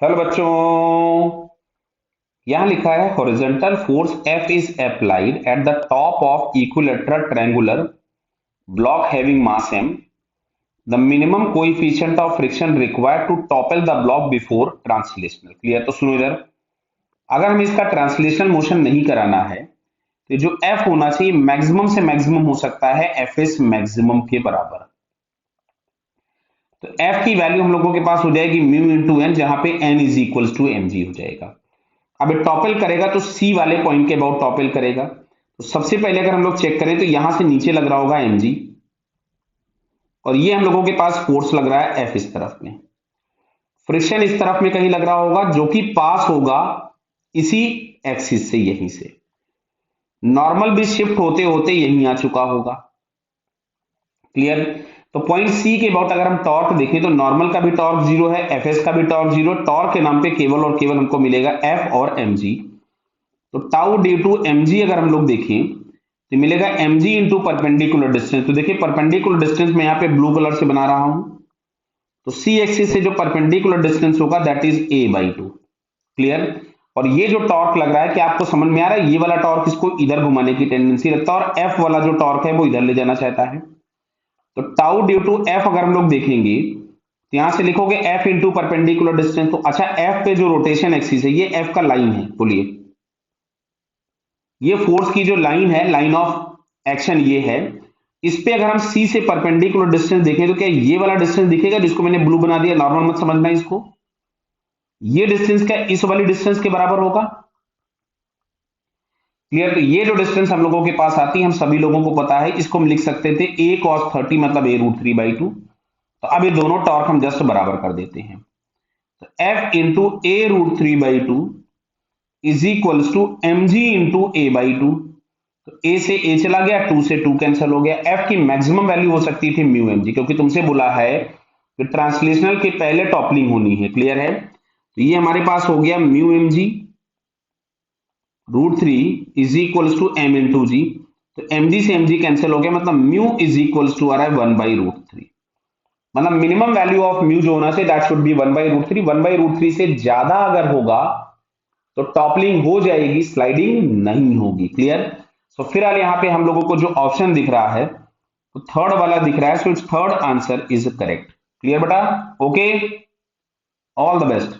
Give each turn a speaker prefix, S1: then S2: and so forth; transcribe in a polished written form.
S1: Hello बच्चों, यहां लिखा है horizontal force F is applied at the top of equilateral triangular block having mass m. The minimum coefficient of friction required to topple the block before translational. Clear? तो सुनो इधर, अगर हमें इसका ट्रांसलेशनल मोशन नहीं कराना है तो जो F होना चाहिए मैक्सिमम से मैक्सिमम हो सकता है F इज मैक्सिमम के बराबर. तो F की वैल्यू हम लोगों के पास हो जाएगी म्यू इंटू एन, जहां पे n is equal to M G हो जाएगा. अब ये टॉपल करेगा तो सी वाले पॉइंट के अबाउट टॉपल करेगा. तो सबसे पहले अगर हम लोग चेक करें तो यहां से नीचे लग रहा होगा mg, और ये हम लोगों के पास फोर्स लग रहा है F इस तरफ में. फ्रिक्शन इस तरफ में कहीं लग रहा होगा जो कि पास होगा इसी एक्सिस से, यहीं से. नॉर्मल भी शिफ्ट होते होते यहीं आ चुका होगा. क्लियर? तो पॉइंट सी के अबाउट अगर हम टॉर्क देखें तो नॉर्मल का भी टॉर्क जीरो है, एफएस का भी टॉर्क जीरो. टॉर्क के नाम पे केवल और केवल हमको मिलेगा एफ और mg. तो tau D to M G अगर हम लोग देखें तो मिलेगा एम जी इंटू परपेंडिकुलर डिस्टेंस. तो देखिए परपेंडिकुलर डिस्टेंस में यहाँ पे ब्लू कलर से बना रहा हूं. तो सी एक्सिस से जो परपेंडिकुलर डिस्टेंस होगा दैट इज a/2. क्लियर? और ये जो टॉर्क लग रहा है, क्या आपको समझ में आ रहा है? ये वाला टॉर्क इसको इधर घुमाने की टेंडेंसी रखता है और एफ वाला जो टॉर्क है वो इधर ले जाना चाहता है. तो टाउ ड्यू टू एफ अगर हम लोग देखेंगे तो यहां से लिखोगे एफ इंटू परपेंडिकुलर डिस्टेंस. तो अच्छा, एफ पे जो रोटेशन एक्सिस है ये एफ का लाइन है. बोलिए, ये फोर्स की जो लाइन है, लाइन ऑफ एक्शन ये है. इस पे अगर हम सी से परपेंडिकुलर डिस्टेंस देखें तो क्या ये वाला डिस्टेंस दिखेगा जिसको मैंने ब्लू बना दिया? नॉर्मल मत समझना इसको. ये डिस्टेंस क्या इस वाली डिस्टेंस के बराबर होगा? क्लियर? तो ये जो डिस्टेंस हम लोगों के पास आती है, हम सभी लोगों को पता है, इसको हम लिख सकते थे a cos 30 मतलब a√3/2. तो अब ये दोनों टॉर्क हम जस्ट बराबर कर देते हैं. तो F into a√3/2 is equals to M G into a/2. तो a से a चला गया, 2 से 2 कैंसिल हो गया. F की मैक्सिमम वैल्यू हो सकती थी म्यू एम जी, क्योंकि तुमसे बोला है कि ट्रांसलेशनल के पहले टॉपलिंग होनी है. क्लियर है? तो ये हमारे पास हो गया mu M G √3 is equals to m into G. तो mg से mg कैंसिल हो गया, मतलब म्यू इज इक्वल्स टू आ रहा है 1/√3. मतलब मिनिमम वैल्यू ऑफ म्यू जो होना चाहिए दैट शुड बी 1/√3. 1/√3 से ज्यादा अगर होगा तो टॉपलिंग हो जाएगी, स्लाइडिंग नहीं होगी. क्लियर? सो फिलहाल यहाँ पे हम लोगों को जो ऑप्शन दिख रहा है तो थर्ड वाला दिख रहा है. So it's third answer is correct. Clear बेटा? Okay, all the best.